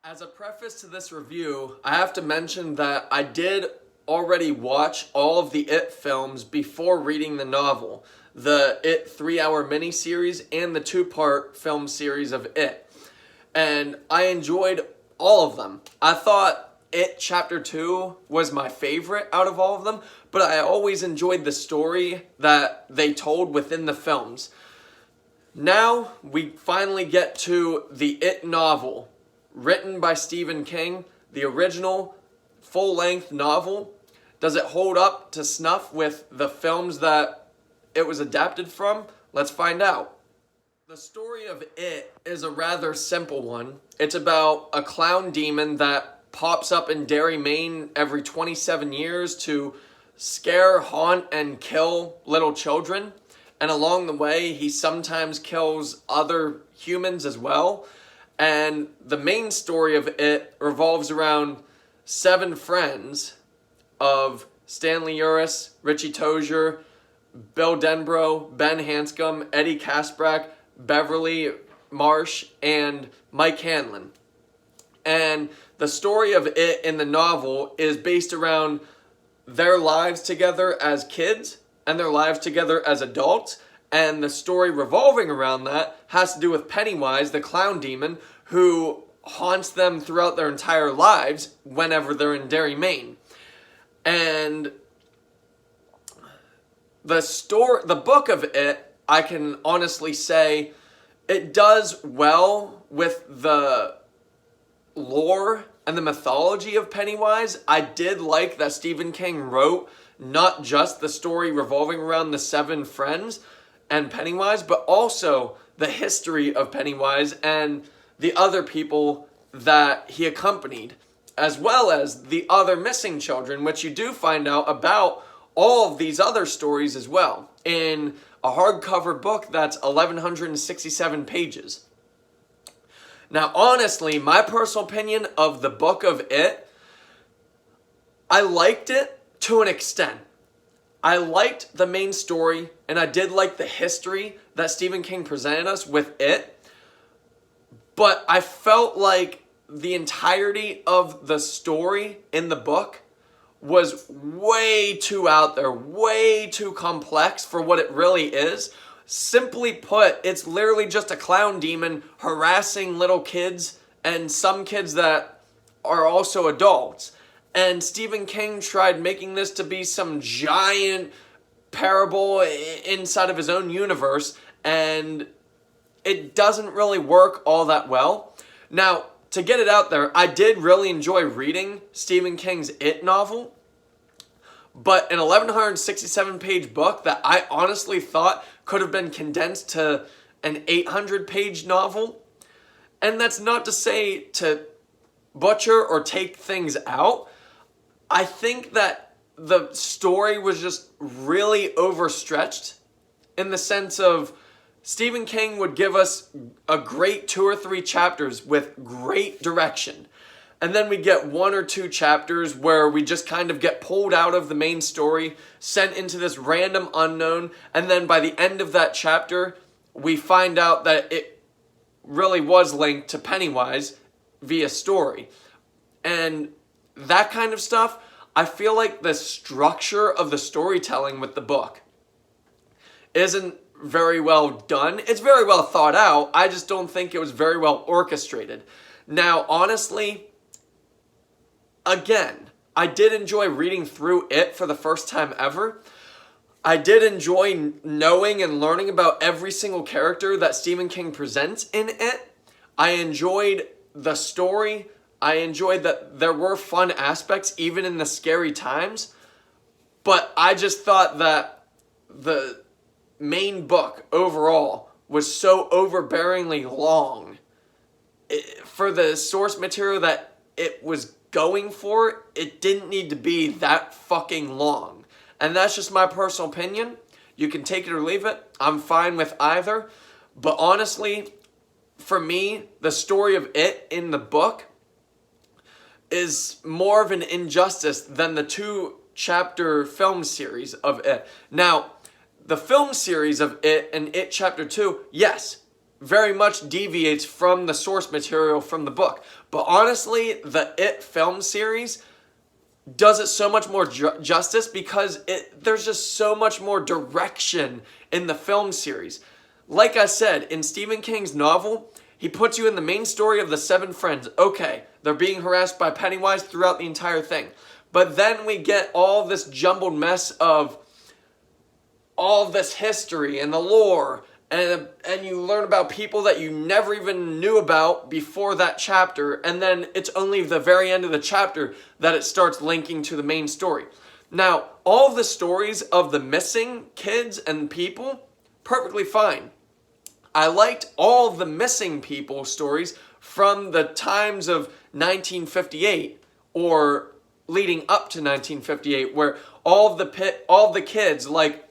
As a preface to this review, I have to mention that I did already watch all of the It films before reading the novel. The It 3-hour miniseries and the 2-part film series of It. And I enjoyed all of them. I thought It Chapter 2 was my favorite out of all of them, but I always enjoyed the story that they told within the films. Now we finally get to the It novel, written by Stephen King, the original full-length novel. Does it hold up to snuff with the films that it was adapted from? Let's find out. The story of It is a rather simple one. It's about a clown demon that pops up in Derry, Maine every 27 years to scare, haunt, and kill little children. And along the way, he sometimes kills other humans as well. And the main story of It revolves around 7 friends of Stanley Uris, Richie Tozier, Bill Denbrough, Ben Hanscom, Eddie Kaspbrak, Beverly Marsh, and Mike Hanlon. And the story of It in the novel is based around their lives together as kids and their lives together as adults. And the story revolving around that has to do with Pennywise, the clown demon, who haunts them throughout their entire lives whenever they're in Derry, Maine. And the book of It, I can honestly say, it does well with the lore and the mythology of Pennywise. I did like that Stephen King wrote not just the story revolving around the 7 friends and Pennywise, but also the history of Pennywise and the other people that he accompanied, as well as the other missing children, which you do find out about all of these other stories as well in a hardcover book that's 1,167 pages. Now, honestly, my personal opinion of the book of It, I liked it to an extent. I liked the main story, and I did like the history that Stephen King presented us with It, but I felt like the entirety of the story in the book was way too out there, way too complex for what it really is. Simply put, it's literally just a clown demon harassing little kids and some kids that are also adults. And Stephen King tried making this to be some giant parable inside of his own universe, and it doesn't really work all that well. Now, to get it out there, I did really enjoy reading Stephen King's It novel, but an 1,167-page book that I honestly thought could have been condensed to an 800-page novel. And that's not to say to butcher or take things out. I think that the story was just really overstretched in the sense of Stephen King would give us a great 2 or 3 chapters with great direction. And then we get 1 or 2 chapters where we just kind of get pulled out of the main story, sent into this random unknown, and then by the end of that chapter, we find out that it really was linked to Pennywise via story. And that kind of stuff, I feel like the structure of the storytelling with the book isn't very well done. It's very well thought out. I just don't think it was very well orchestrated. Now, honestly, again, I did enjoy reading through It for the first time ever. I did enjoy knowing and learning about every single character that Stephen King presents in It. I enjoyed the story. I enjoyed that there were fun aspects even in the scary times. But I just thought that the main book overall was so overbearingly long. For the source material that it was going for, it didn't need to be that fucking long. And that's just my personal opinion. You can take it or leave it. I'm fine with either. But honestly, for me, the story of It in the book is more of an injustice than the 2-chapter film series of It. Now, the film series of It and It Chapter 2, yes, very much deviates from the source material from the book. But honestly, the It film series does it so much more justice because there's just so much more direction in the film series. Like I said, in Stephen King's novel, he puts you in the main story of the 7 friends. Okay, they're being harassed by Pennywise throughout the entire thing. But then we get all this jumbled mess of all this history and the lore, and you learn about people that you never even knew about before that chapter, and then it's only the very end of the chapter that it starts linking to the main story. Now, all of the stories of the missing kids and people, perfectly fine. I liked all of the missing people stories from the times of 1958 or leading up to 1958, where all of the kids, like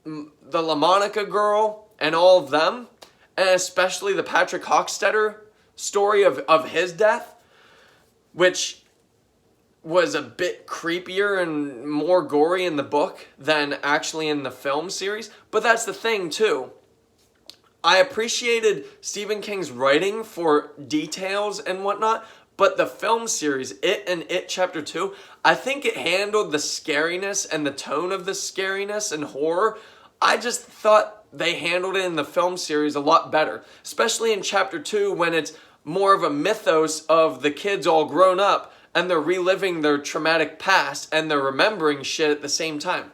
the LaMonica girl and all of them, and especially the Patrick Hockstetter story of his death, which was a bit creepier and more gory in the book than actually in the film series. But that's the thing too. I appreciated Stephen King's writing for details and whatnot, but the film series, It and It Chapter 2, I think it handled the scariness and the tone of the scariness and horror. I just thought they handled it in the film series a lot better, especially in Chapter 2 when it's more of a mythos of the kids all grown up and they're reliving their traumatic past and they're remembering shit at the same time.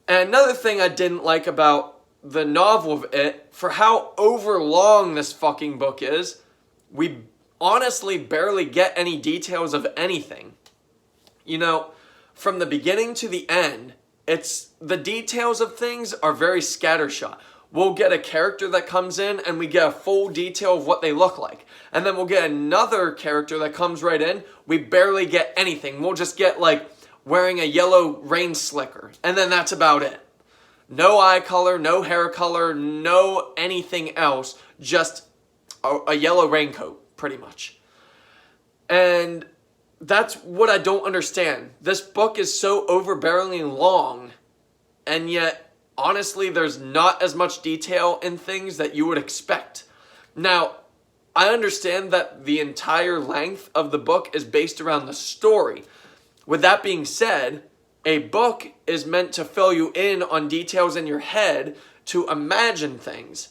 And another thing I didn't like about the novel of It, for how overlong this fucking book is, we honestly barely get any details of anything. You know, from the beginning to the end, it's the details of things are very scattershot. We'll get a character that comes in and we get a full detail of what they look like. And then we'll get another character that comes right in. We barely get anything. We'll just get like wearing a yellow rain slicker. And then that's about it. No eye color, no hair color, no anything else. Just a yellow raincoat, pretty much. And that's what I don't understand. This book is so overbearingly long, and yet, honestly, there's not as much detail in things that you would expect. Now, I understand that the entire length of the book is based around the story. With that being said, a book is meant to fill you in on details in your head to imagine things.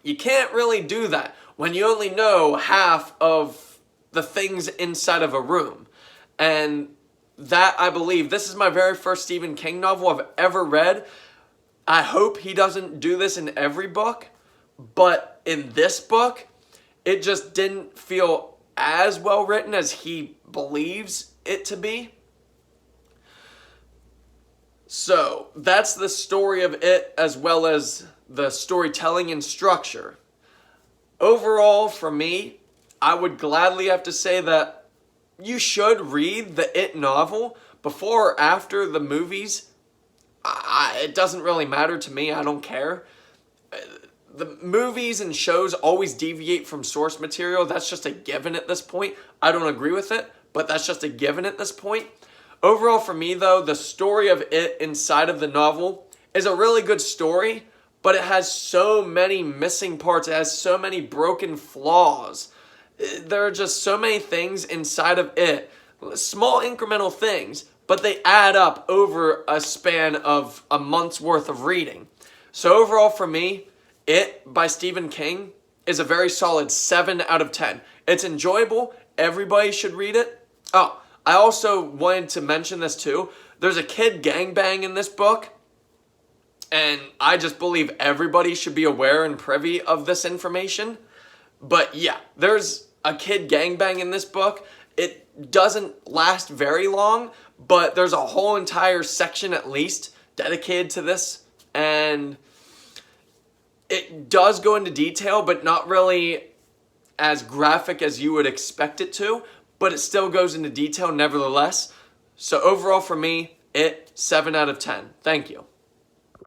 You can't really do that when you only know half of the things inside of a room. And that, I believe, this is my very first Stephen King novel I've ever read. I hope he doesn't do this in every book, but in this book, it just didn't feel as well written as he believes it to be. So, that's the story of It, as well as the storytelling and structure. Overall, for me, I would gladly have to say that you should read the It novel before or after the movies. It doesn't really matter to me. I don't care. The movies and shows always deviate from source material. That's just a given at this point. I don't agree with it, but that's just a given at this point. Overall, for me, though, the story of It inside of the novel is a really good story, but it has so many missing parts. It has so many broken flaws. There are just so many things inside of It, small incremental things, but they add up over a span of a month's worth of reading. So overall, for me, It by Stephen King is a very solid 7 out of 10. It's enjoyable. Everybody should read it. Oh, I also wanted to mention this too. There's a kid gangbang in this book, and I just believe everybody should be aware and privy of this information. But yeah, there's a kid gangbang in this book. It doesn't last very long, but there's a whole entire section at least dedicated to this, and it does go into detail, but not really as graphic as you would expect it to, but it still goes into detail nevertheless. So overall for me, It 7 out of 10. Thank you.